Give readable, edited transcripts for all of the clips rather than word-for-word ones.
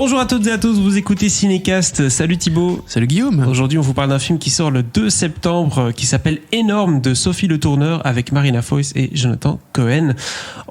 Bonjour à toutes et à tous, vous écoutez Cinécast. Salut Thibaut. Salut Guillaume. Aujourd'hui, on vous parle d'un film qui sort le 2 septembre qui s'appelle Énorme de Sophie Le Tourneur avec Marina Foïs et Jonathan Cohen.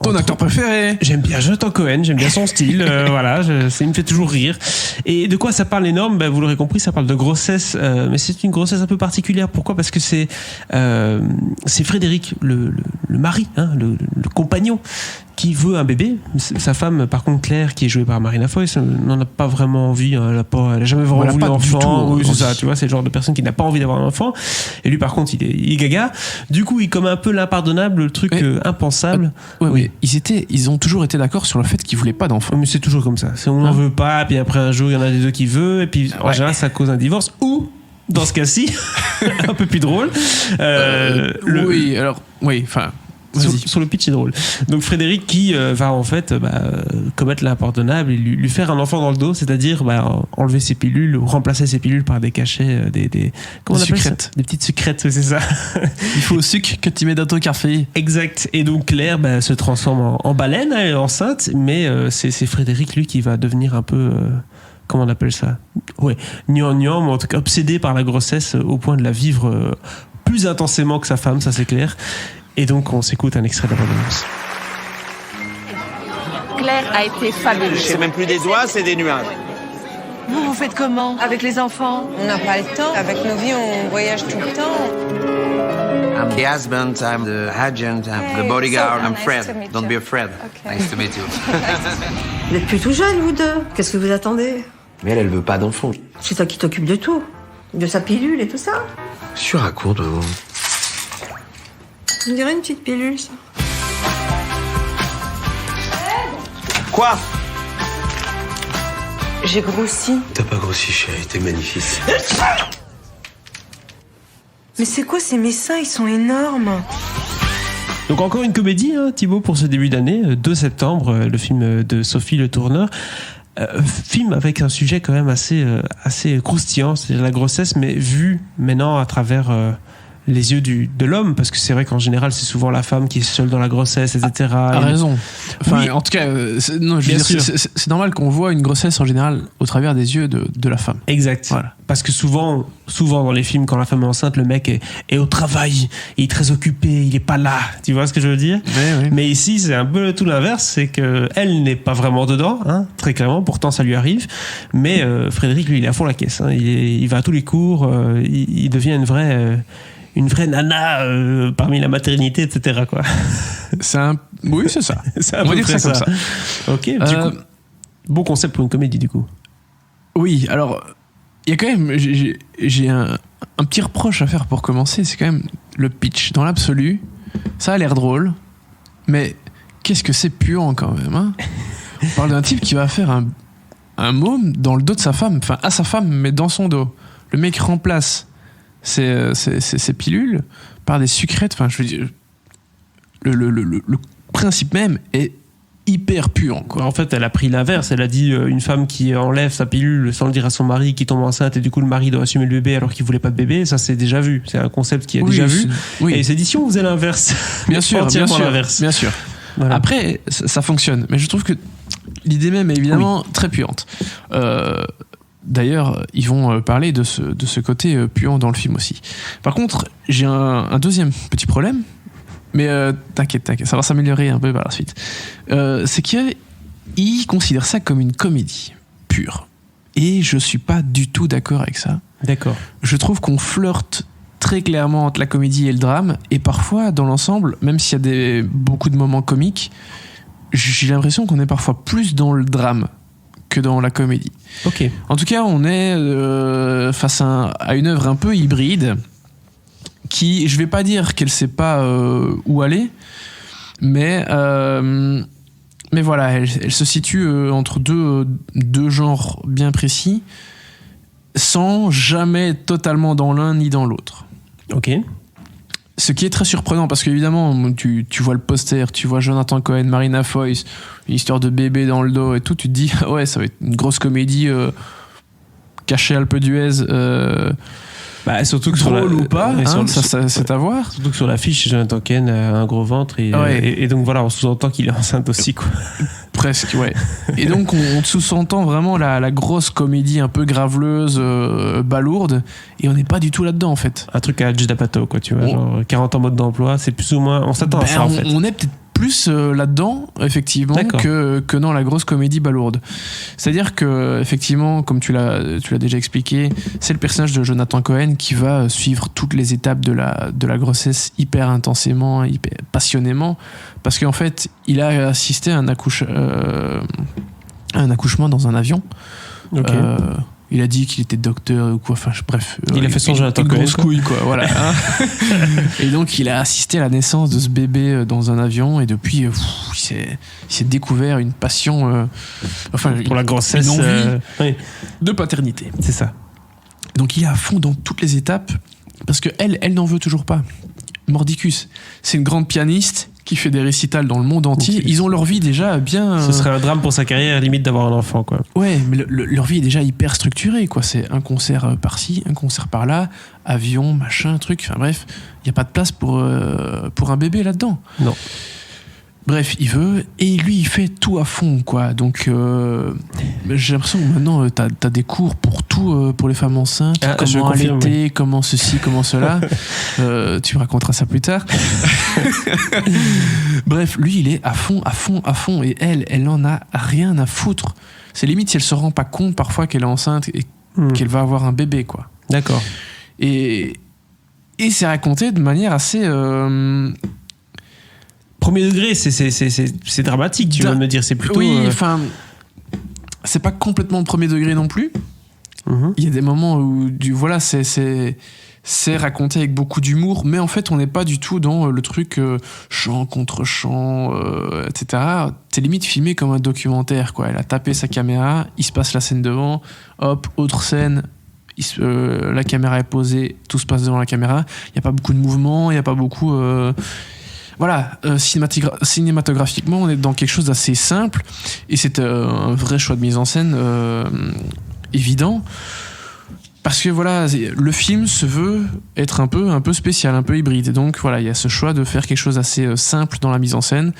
Ton acteur préféré. J'aime bien Jonathan Cohen, j'aime bien son style, voilà, il me fait toujours rire. Et de quoi ça parle Énorme ? Vous l'aurez compris, ça parle de grossesse, mais c'est une grossesse un peu particulière. Pourquoi ? Parce que c'est Frédéric, le mari, hein, le compagnon, qui veut un bébé. Sa femme, par contre, Claire, qui est jouée par Marina Foïs, n'en a pas vraiment envie. Elle a jamais vraiment voulu un enfant. Oui, c'est ça, tu vois, c'est le genre de personne qui n'a pas envie d'avoir un enfant. Et lui, par contre, il est gaga. Du coup, il commet un peu l'impardonnable, le truc impensable. Oui. Ils ont toujours été d'accord sur le fait qu'ils voulaient pas d'enfant. Mais c'est toujours comme ça. On n'en veut pas, puis après un jour, il y en a des deux qui veulent, et puis en général, ça cause un divorce. Ou, dans ce cas-ci, un peu plus drôle. Sur le pitch, c'est drôle. Donc Frédéric qui va en fait commettre l'impardonnable et lui faire un enfant dans le dos, c'est-à-dire enlever ses pilules ou remplacer ses pilules par des cachets, comment on appelle ça ? Des petites sucrètes, c'est ça. Il faut au sucre que tu mets dans ton café. Exact. Et donc Claire se transforme en baleine, elle est enceinte, mais c'est Frédéric lui qui va devenir un peu comment on appelle ça ? Ouais, gnangnan, mais en tout cas obsédé par la grossesse au point de la vivre plus intensément que sa femme, ça c'est clair. Et donc, on s'écoute un extrait de la bande-annonce. Claire a été fabuleuse. C'est même plus des doigts, c'est des nuages. Vous faites comment avec les enfants ? On n'a pas le temps. Avec nos vies, on voyage tout le temps. I'm the husband, I'm the agent, I'm the bodyguard, I'm Fred. Don't be afraid. Okay. Nice to meet you. Vous n'êtes plus tout jeunes, vous deux. Qu'est-ce que vous attendez ? Mais elle veut pas d'enfant. C'est toi qui t'occupe de tout. De sa pilule et tout ça. Je raconte. On dirait une petite pilule, ça. Quoi ? J'ai grossi. T'as pas grossi, chérie, t'es magnifique. Mais c'est quoi ces messins ? Ils sont énormes. Donc encore une comédie, hein, Thibaut, pour ce début d'année, 2 septembre, le film de Sophie Le Tourneur. Film avec un sujet quand même assez croustillant, c'est la grossesse, mais vu maintenant à travers les yeux de l'homme, parce que c'est vrai qu'en général c'est souvent la femme qui est seule dans la grossesse, etc. A raison. Enfin, oui. En tout cas, c'est normal qu'on voit une grossesse en général au travers des yeux de la femme. Exact. Voilà. Parce que souvent dans les films, quand la femme est enceinte, le mec est au travail, il est très occupé, il est pas là. Tu vois ce que je veux dire ? Oui. Mais ici, c'est un peu tout l'inverse, c'est que elle n'est pas vraiment dedans, hein, très clairement. Pourtant, ça lui arrive. Mais Frédéric, lui, il est à fond la caisse. Hein. Il va à tous les cours. Il devient une vraie nana parmi la maternité, etc. Quoi. Oui, c'est ça. C'est on va dire ça comme ça. Ok. Du coup, bon concept pour une comédie, du coup. Oui, alors, il y a quand même... J'ai un petit reproche à faire pour commencer, c'est quand même le pitch. Dans l'absolu, ça a l'air drôle, mais qu'est-ce que c'est puant quand même, hein. On parle d'un type qui va faire un môme dans le dos de sa femme, enfin à sa femme, mais dans son dos. Le mec remplace ces pilules par des sucrètes. Enfin, je veux dire, le principe même est hyper puant, quoi. En fait, elle a pris l'inverse. Elle a dit une femme qui enlève sa pilule sans le dire à son mari, qui tombe enceinte, et du coup le mari doit assumer le bébé alors qu'il voulait pas de bébé. Ça, c'est déjà vu. C'est un concept qui est déjà vu. Oui. Et c'est dit si on faisait l'inverse. Bien sûr. L'inverse. Bien sûr. Voilà. Après, ça fonctionne. Mais je trouve que l'idée même est évidemment très puante. D'ailleurs, ils vont parler de ce côté puant dans le film aussi. Par contre, j'ai un deuxième petit problème, mais t'inquiète, ça va s'améliorer un peu par la suite. C'est qu'ils considèrent ça comme une comédie pure. Et je suis pas du tout d'accord avec ça. D'accord. Je trouve qu'on flirte très clairement entre la comédie et le drame, et parfois, dans l'ensemble, même s'il y a beaucoup de moments comiques, j'ai l'impression qu'on est parfois plus dans le drame que dans la comédie. Ok. En tout cas, on est face à une œuvre un peu hybride qui, je vais pas dire qu'elle sait pas où aller, mais voilà, elle se situe entre deux genres bien précis, sans jamais être totalement dans l'un ni dans l'autre. Ok. Ce qui est très surprenant, parce qu'évidemment, tu vois le poster, tu vois Jonathan Cohen, Marina Foïs, une histoire de bébé dans le dos et tout, tu te dis, ouais, ça va être une grosse comédie cachée Alpe d'Huez, surtout que drôle ou pas, c'est à voir. Surtout que sur l'affiche, Jonathan Cohen a un gros ventre, et donc voilà, on sous-entend qu'il est enceinte aussi, quoi. Presque, ouais. Et donc, on sous-entend vraiment la grosse comédie un peu graveleuse, balourde, et on n'est pas du tout là-dedans, en fait. Un truc à Judd Apatow, quoi, tu vois, genre 40 ans mode d'emploi, c'est plus ou moins... On s'attend à ça, en fait. On est peut-être plus là-dedans, effectivement, que dans la grosse comédie balourde. C'est-à-dire que, effectivement, comme tu l'as déjà expliqué, c'est le personnage de Jonathan Cohen qui va suivre toutes les étapes de la grossesse hyper intensément, hyper passionnément, parce qu'en fait, il a assisté à un accouchement dans un avion. Ok. Il a dit qu'il était docteur ou quoi, enfin bref. Il a fait son Jonathan Cohen. Une grosse couille, quoi, voilà. Et donc, il a assisté à la naissance de ce bébé dans un avion, et depuis, il s'est découvert une passion, pour la grossesse, une envie oui. de paternité. C'est ça. Donc, il est à fond dans toutes les étapes, parce que elle n'en veut toujours pas. Mordicus, c'est une grande pianiste qui fait des récitals dans le monde entier. Ils ont leur vie déjà bien... Ce serait un drame pour sa carrière, limite, d'avoir un enfant, quoi. Ouais, mais leur vie est déjà hyper structurée, quoi. C'est un concert par-ci, un concert par-là, avion, machin, truc. Enfin bref, il n'y a pas de place pour un bébé là-dedans. Non. Bref, il veut, et lui, il fait tout à fond, quoi. Donc, j'ai l'impression que maintenant, t'as des cours pour tout, pour les femmes enceintes, comment allaiter, oui. Comment ceci, comment cela. Tu me raconteras ça plus tard. Bref, lui, il est à fond, et elle en a rien à foutre. C'est limite si elle se rend pas compte parfois qu'elle est enceinte et qu'elle va avoir un bébé, quoi. D'accord. Et c'est raconté de manière assez... Premier degré, c'est dramatique, tu vas me dire. C'est plutôt... Oui, enfin... C'est pas complètement premier degré non plus. Il y a des moments où... Voilà, c'est raconté avec beaucoup d'humour, mais en fait, on n'est pas du tout dans le truc chant contre chant, etc. C'est limite filmé comme un documentaire, quoi. Elle a tapé sa caméra, il se passe la scène devant, hop, autre scène... la caméra est posée, tout se passe devant la caméra. Il n'y a pas beaucoup de mouvement, il n'y a pas beaucoup... Voilà, cinématographiquement, on est dans quelque chose d'assez simple, et c'est un vrai choix de mise en scène évident, parce que voilà, le film se veut être un peu spécial, un peu hybride, et donc voilà, il y a ce choix de faire quelque chose d'assez simple dans la mise en scène,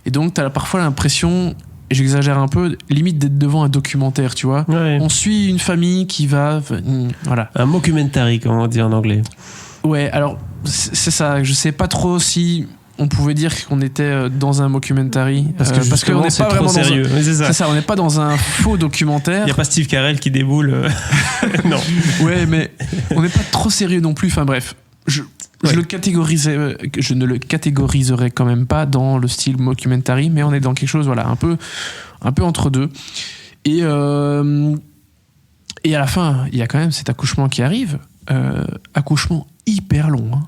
et donc t'as parfois l'impression, et j'exagère un peu, limite d'être devant un documentaire, tu vois. Ouais. On suit une famille qui va... Voilà. Un mockumentary, comme on dit en anglais. Ouais, alors, c'est ça. Je sais pas trop si on pouvait dire qu'on était dans un mockumentary. Parce qu'on n'est pas vraiment sérieux. C'est ça, on n'est pas dans un faux documentaire. Il n'y a pas Steve Carell qui déboule. Non. Ouais, mais on n'est pas trop sérieux non plus. Enfin bref, je ne le catégoriserai quand même pas dans le style mockumentary, mais on est dans quelque chose, voilà, un peu entre deux. Et à la fin, il y a quand même cet accouchement qui arrive. Accouchement hyper long, hein.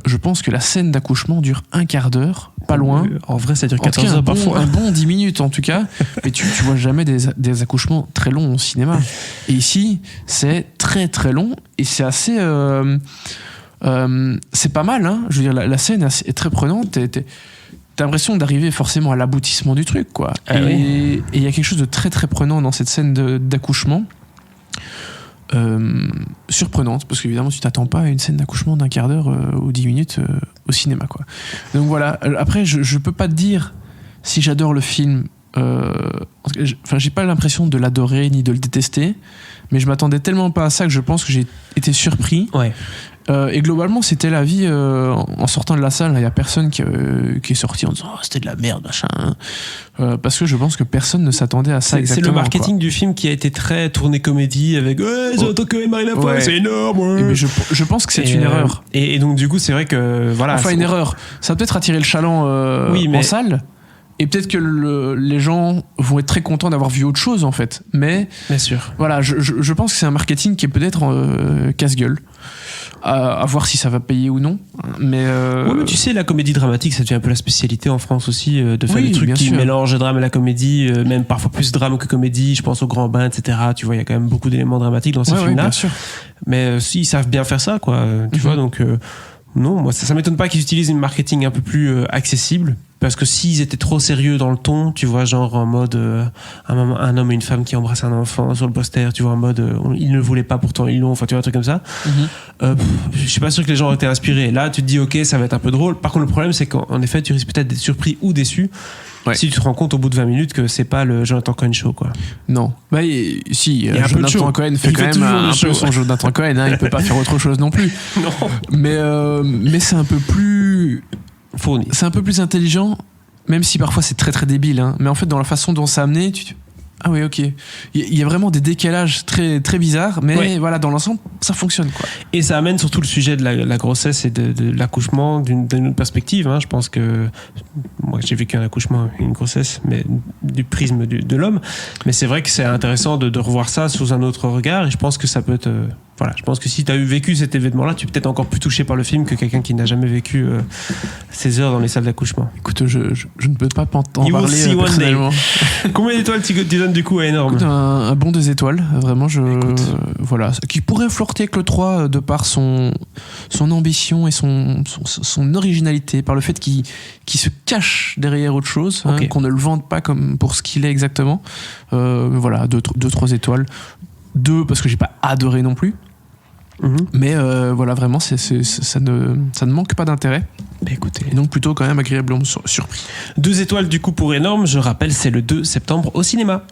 Je pense que la scène d'accouchement dure un quart d'heure, pas loin. En vrai, ça dure 14 heures parfois. Un bon 10 minutes en tout cas. Mais tu vois jamais des accouchements très longs au cinéma. Et ici, c'est très très long et c'est assez... c'est pas mal, hein. Je veux dire, la scène est très prenante. T'as l'impression d'arriver forcément à l'aboutissement du truc, quoi. Et il y a quelque chose de très très prenant dans cette scène d'accouchement. Surprenante, parce qu'évidemment tu t'attends pas à une scène d'accouchement d'un quart d'heure ou 10 minutes au cinéma, quoi. Donc voilà, après je peux pas te dire si j'adore le film, enfin j'ai pas l'impression de l'adorer ni de le détester, mais je m'attendais tellement pas à ça que je pense que j'ai été surpris. Ouais. Et globalement c'était la vie en sortant de la salle, il y a personne qui est sorti en disant oh, c'était de la merde machin, parce que je pense que personne ne s'attendait à ça. C'est le marketing, quoi, du film qui a été très tourné comédie avec Jonathan Cohen, Marine Le Pen, c'est énorme, ouais. Mais je pense que c'est une erreur, et donc du coup c'est vrai que voilà, enfin une erreur, ça va peut-être attirer le chaland en salle. Et peut-être que les gens vont être très contents d'avoir vu autre chose, en fait. Mais bien sûr. Voilà, je pense que c'est un marketing qui est peut-être casse-gueule. À voir si ça va payer ou non. Mais tu sais, la comédie dramatique, ça devient un peu la spécialité en France aussi, de faire des trucs qui mélangent le drame et la comédie, même parfois plus drame que comédie. Je pense au Grand Bain, etc. Tu vois, il y a quand même beaucoup d'éléments dramatiques dans ces films-là. Bien sûr. Mais si, ils savent bien faire ça, quoi. Tu vois, donc non, moi, ça m'étonne pas qu'ils utilisent une marketing un peu plus accessible. Parce que s'ils étaient trop sérieux dans le ton, tu vois, genre en mode un homme et une femme qui embrassent un enfant sur le poster, tu vois, en mode ils ne le voulaient pas, pourtant ils l'ont, enfin tu vois, un truc comme ça. Je suis pas sûr que les gens aient été inspirés. Là, tu te dis, ok, ça va être un peu drôle. Par contre, le problème, c'est qu'en effet, tu risques peut-être d'être surpris ou déçu. Ouais. Si tu te rends compte au bout de 20 minutes que c'est pas le Jonathan Cohen show, quoi. Non. Bah, si, Jonathan Cohen fait quand même un peu son Jonathan Cohen, hein, il peut pas faire autre chose non plus. Non. Mais c'est un peu plus fourni. C'est un peu plus intelligent, même si parfois c'est très très débile, hein. Mais en fait, dans la façon dont c'est amené, ah oui, ok. Il y a vraiment des décalages très, très bizarres, mais voilà, dans l'ensemble, ça fonctionne, quoi. Et ça amène surtout le sujet de la grossesse et de l'accouchement d'une autre perspective, hein. Je pense que moi, j'ai vécu un accouchement et une grossesse, mais du prisme de l'homme. Mais c'est vrai que c'est intéressant de revoir ça sous un autre regard, et je pense que ça peut être... Voilà, je pense que si tu as vécu cet événement-là, tu es peut-être encore plus touché par le film que quelqu'un qui n'a jamais vécu ces heures dans les salles d'accouchement. Écoute, je ne peux pas t'en parler personnellement. Combien d'étoiles tu donnes du coup à Énorme? Écoute, un bon 2 étoiles. Vraiment, voilà, qui pourrait flirter avec le 3 de par son ambition et son originalité, par le fait qu'il se cache derrière autre chose, hein, qu'on ne le vende pas comme pour ce qu'il est exactement. Voilà, 2-3 étoiles. 2 parce que j'ai pas adoré non plus. Mais voilà, vraiment, ça ne manque pas d'intérêt. Bah, écoutez. Et donc plutôt quand même agréablement surpris. 2 étoiles du coup pour Énorme. Je rappelle, c'est le 2 septembre au cinéma.